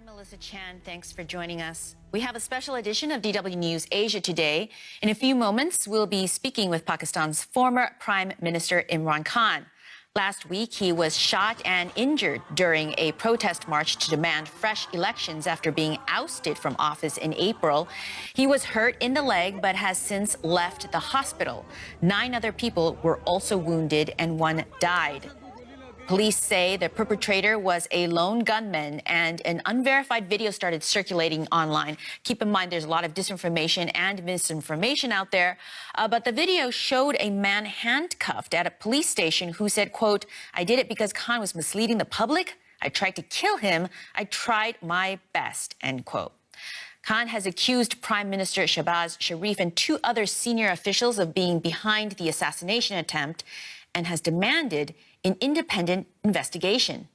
I'm Melissa Chan. Thanks for joining us. We have a special edition of DW News Asia today. In a few moments, we'll be speaking with Pakistan's former Prime Minister Imran Khan. Last week, he was shot and injured during a protest march to demand fresh elections after being ousted from office in April. He was hurt in the leg but has since left the hospital. 9 other people were also wounded and 1 died. Police say the perpetrator was a lone gunman, and an unverified video started circulating online. Keep in mind, there's a lot of disinformation and misinformation out there. But the video showed a man handcuffed at a police station who said, quote, "I did it because Khan was misleading the public. I tried to kill him. I tried my best," end quote. Khan has accused Prime Minister Shehbaz Sharif and 2 other senior officials of being behind the assassination attempt and has demanded an independent investigation.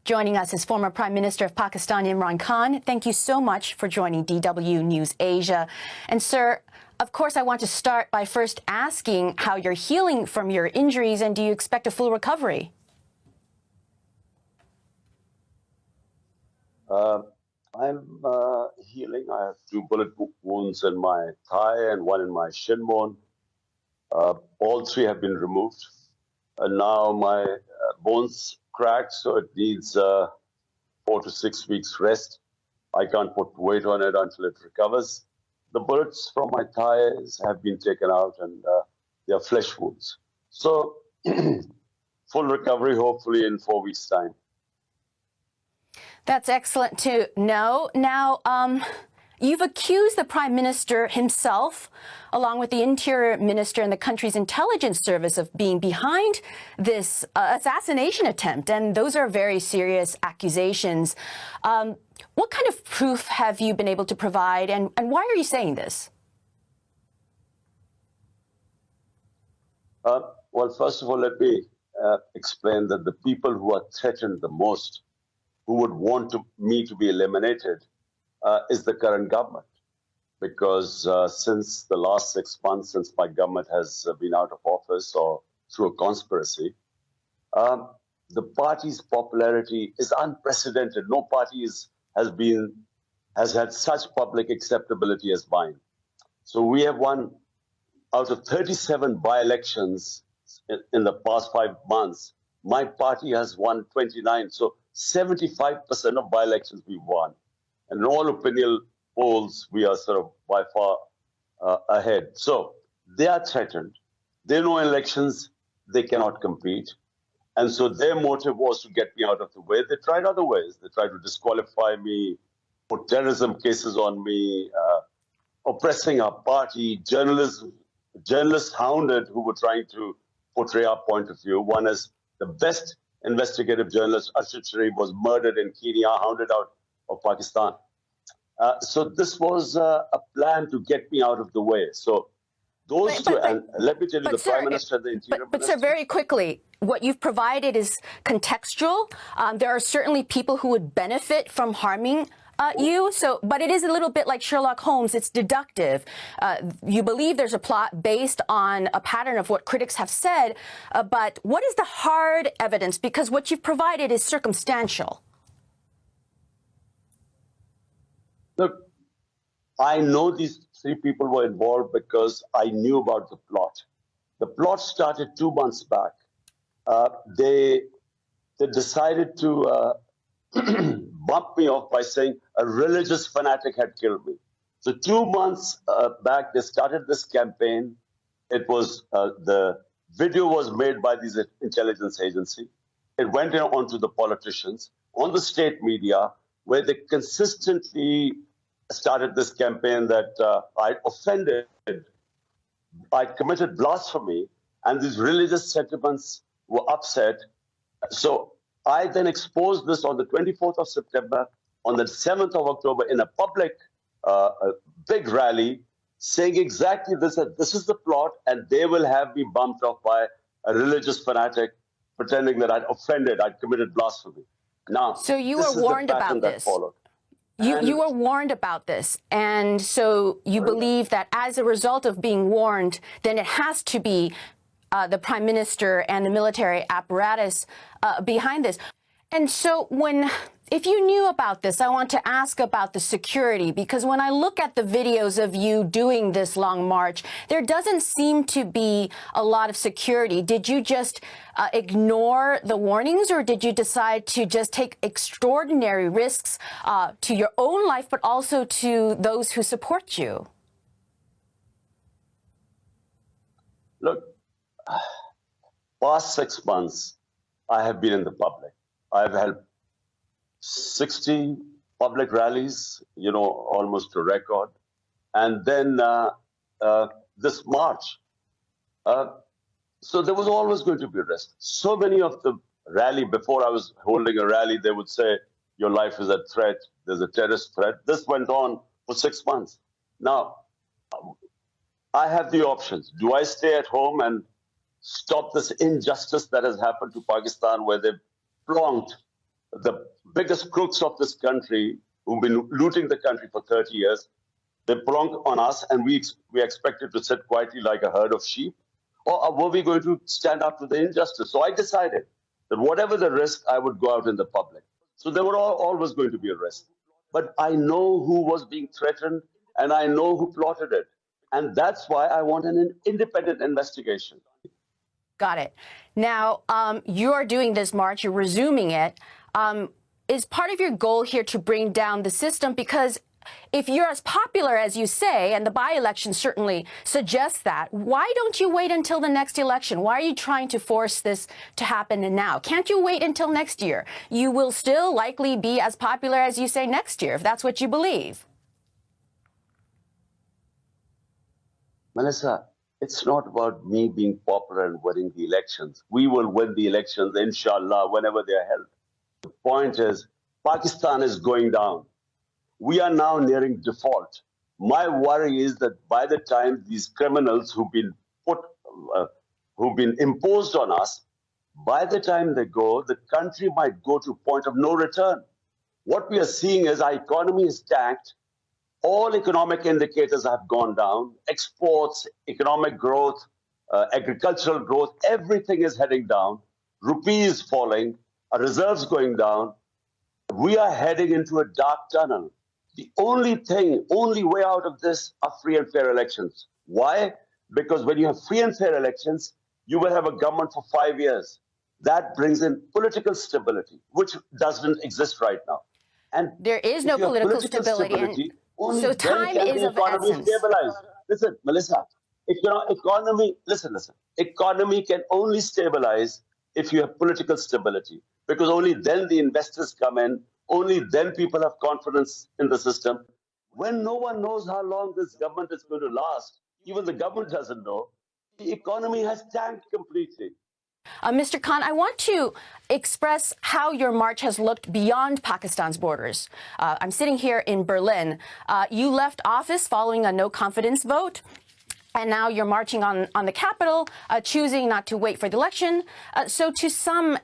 Joining us is former Prime Minister of Pakistan, Imran Khan. Thank you so much for joining DW News Asia. And sir, of course, I want to start by first asking how you're healing from your injuries, and do you expect a full recovery? I'm healing. I have 2 bullet wounds in my thigh and 1 in my shin bone. All 3 have been removed. And now my bones cracked, so it needs 4 to 6 weeks rest. I can't put weight on it until it recovers. The bullets from my thighs have been taken out, and they are flesh wounds. So full recovery, hopefully in 4 weeks' time. That's excellent to know. Now, you've accused the Prime Minister himself, along with the Interior Minister and the country's intelligence service, of being behind this assassination attempt, and those are very serious accusations. What kind of proof have you been able to provide, and why are you saying this? Well, first of all, let me explain that the people who are threatened the most, who would want me to be eliminated, is the current government. Because since the last 6 months, since my government has been out of office or through a conspiracy, the party's popularity is unprecedented. No party has had such public acceptability as mine. So we have won out of 37 by-elections in the past 5 months. My party has won 29. So 75% of by-elections we've won. And in all opinion polls, we are sort of by far ahead. So they are threatened. They know in elections they cannot compete. And so their motive was to get me out of the way. They tried other ways. They tried to disqualify me, put terrorism cases on me, oppressing our party, journalists hounded who were trying to portray our point of view. One is the best investigative journalist, Ashid Sharif, was murdered in Kenya, hounded out of Pakistan. So this was a plan to get me out of the way. So those two, and let me tell you, the Prime Minister, the Interior Minister. But sir, very quickly, what you've provided is contextual. There are certainly people who would benefit from harming you. So, but it is a little bit like Sherlock Holmes. It's deductive. You believe there's a plot based on a pattern of what critics have said. But what is the hard evidence? Because what you've provided is circumstantial. Look, I know these 3 people were involved because I knew about the plot. The plot started 2 months back. They decided to bump me off by saying a religious fanatic had killed me. So 2 months back, they started this campaign. It was the video was made by these intelligence agency. It went on to the politicians, on the state media, where they consistently started this campaign that I offended, I committed blasphemy, and these religious sentiments were upset. So I then exposed this on the 24th of September, on the 7th of October, in a public, big rally, saying exactly this, that this is the plot, and they will have me bumped off by a religious fanatic, pretending that I'd offended, I'd committed blasphemy. Now, so you were warned about this. You were warned about this, and so you believe that as a result of being warned, then it has to be the Prime Minister and the military apparatus behind this. And so if you knew about this, I want to ask about the security, because when I look at the videos of you doing this long march, there doesn't seem to be a lot of security. Did you just ignore the warnings, or did you decide to just take extraordinary risks to your own life, but also to those who support you? Look, past 6 months, I have been in the public. I've held 60 public rallies, almost a record. And then this March. So there was always going to be risk. So many of the rally, before I was holding a rally, they would say, your life is at threat, there's a terrorist threat. This went on for 6 months. Now, I have the options. Do I stay at home and stop this injustice that has happened to Pakistan, where they've plonked the biggest crooks of this country, who've been looting the country for 30 years? They plonk on us, and we expected to sit quietly like a herd of sheep? Or were we going to stand up to the injustice? So I decided that whatever the risk, I would go out in the public. So there were always going to be a risk. But I know who was being threatened, and I know who plotted it. And that's why I want an independent investigation. Got it. Now, you're doing this march, you're resuming it. Is part of your goal here to bring down the system? Because if you're as popular as you say, and the by-election certainly suggests that, why don't you wait until the next election? Why are you trying to force this to happen now? Can't you wait until next year? You will still likely be as popular as you say next year, if that's what you believe. Melissa, it's not about me being popular and winning the elections. We will win the elections, inshallah, whenever they are held. The point is, Pakistan is going down. We are now nearing default. My worry is that by the time these criminals who've been imposed on us, by the time they go, the country might go to a point of no return. What we are seeing is our economy is tanked. All economic indicators have gone down. Exports, economic growth, agricultural growth, everything is heading down. Rupee is falling, our reserves going down. We are heading into a dark tunnel. The only way out of this are free and fair elections. Why? Because when you have free and fair elections, you will have a government for 5 years. That brings in political stability, which doesn't exist right now. And there is no political stability. So time is of essence. Stabilize. Listen, Melissa, economy can only stabilize if you have political stability, because only then the investors come in, only then people have confidence in the system. When no one knows how long this government is going to last, even the government doesn't know, the economy has tanked completely. Mr. Khan, I want to express how your march has looked beyond Pakistan's borders. I'm sitting here in Berlin. You left office following a no-confidence vote, and now you're marching on the Capitol, choosing not to wait for the election. So to some,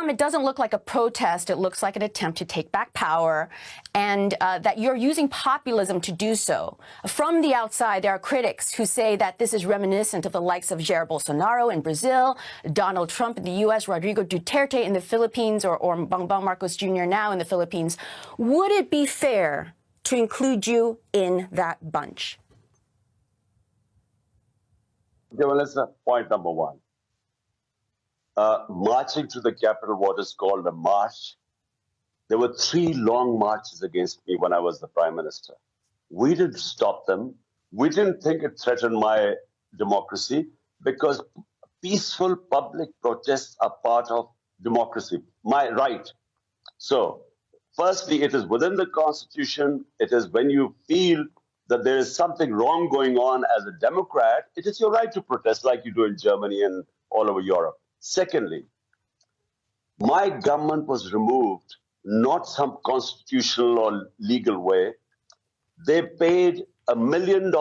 it doesn't look like a protest. It looks like an attempt to take back power, and that you're using populism to do so. From the outside, there are critics who say that this is reminiscent of the likes of Jair Bolsonaro in Brazil, Donald Trump in the U.S., Rodrigo Duterte in the Philippines, or Bongbong Marcos Jr. now in the Philippines. Would it be fair to include you in that bunch? Okay, well, that's point number one. Marching to the Capitol, what is called a march. There were 3 long marches against me when I was the Prime Minister. We didn't stop them. We didn't think it threatened my democracy, because peaceful public protests are part of democracy, my right. So, firstly, it is within the Constitution. It is when you feel that there is something wrong going on as a Democrat, it is your right to protest, like you do in Germany and all over Europe. Secondly, my government was removed, not some constitutional or legal way. They paid $1 million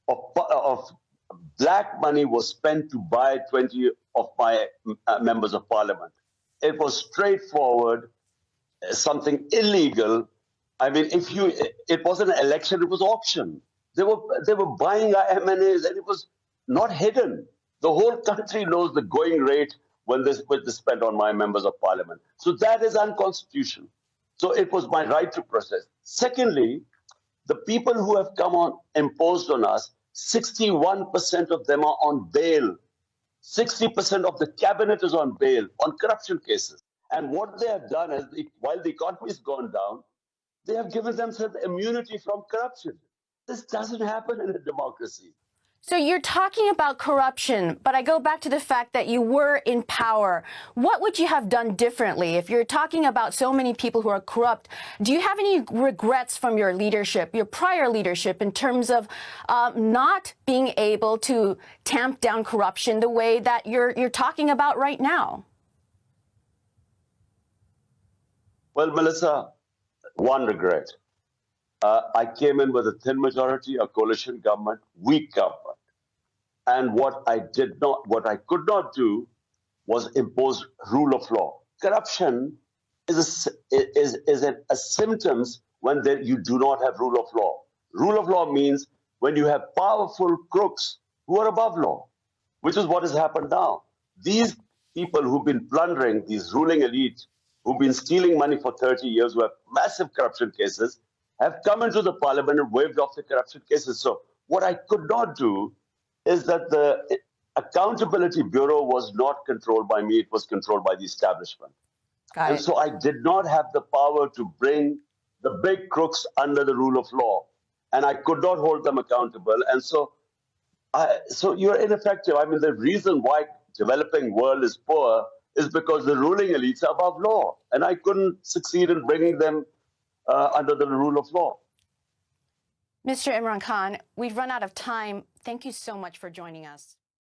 of black money was spent to buy 20 of my members of parliament. It was straightforward, something illegal. I mean, it wasn't an election, it was auction. They were buying our MNAs, and it was not hidden. The whole country knows the going rate when they spent on my members of parliament. So that is unconstitutional. So it was my right to protest. Secondly, the people who have come on imposed on us, 61% of them are on bail. 60% of the cabinet is on bail on corruption cases. And what they have done is, while the economy has gone down, they have given themselves immunity from corruption. This doesn't happen in a democracy. So you're talking about corruption, but I go back to the fact that you were in power. What would you have done differently? If you're talking about so many people who are corrupt, do you have any regrets from your leadership, your prior leadership, in terms of not being able to tamp down corruption the way that you're talking about right now? Well, Melissa, one regret. I came in with a thin majority, a coalition government, weak government. And what I could not do was impose rule of law. Corruption is a symptoms when you do not have rule of law. Rule of law means when you have powerful crooks who are above law, which is what has happened now. These people who've been plundering, these ruling elites who've been stealing money for 30 years, who have massive corruption cases, have come into the parliament and waived off the corruption cases. So what I could not do is that the Accountability Bureau was not controlled by me, it was controlled by the establishment. And so I did not have the power to bring the big crooks under the rule of law. And I could not hold them accountable. And so you're ineffective. I mean, the reason why developing world is poor is because the ruling elites are above law. And I couldn't succeed in bringing them under the rule of law. Mr. Imran Khan, we've run out of time. Thank you so much for joining us.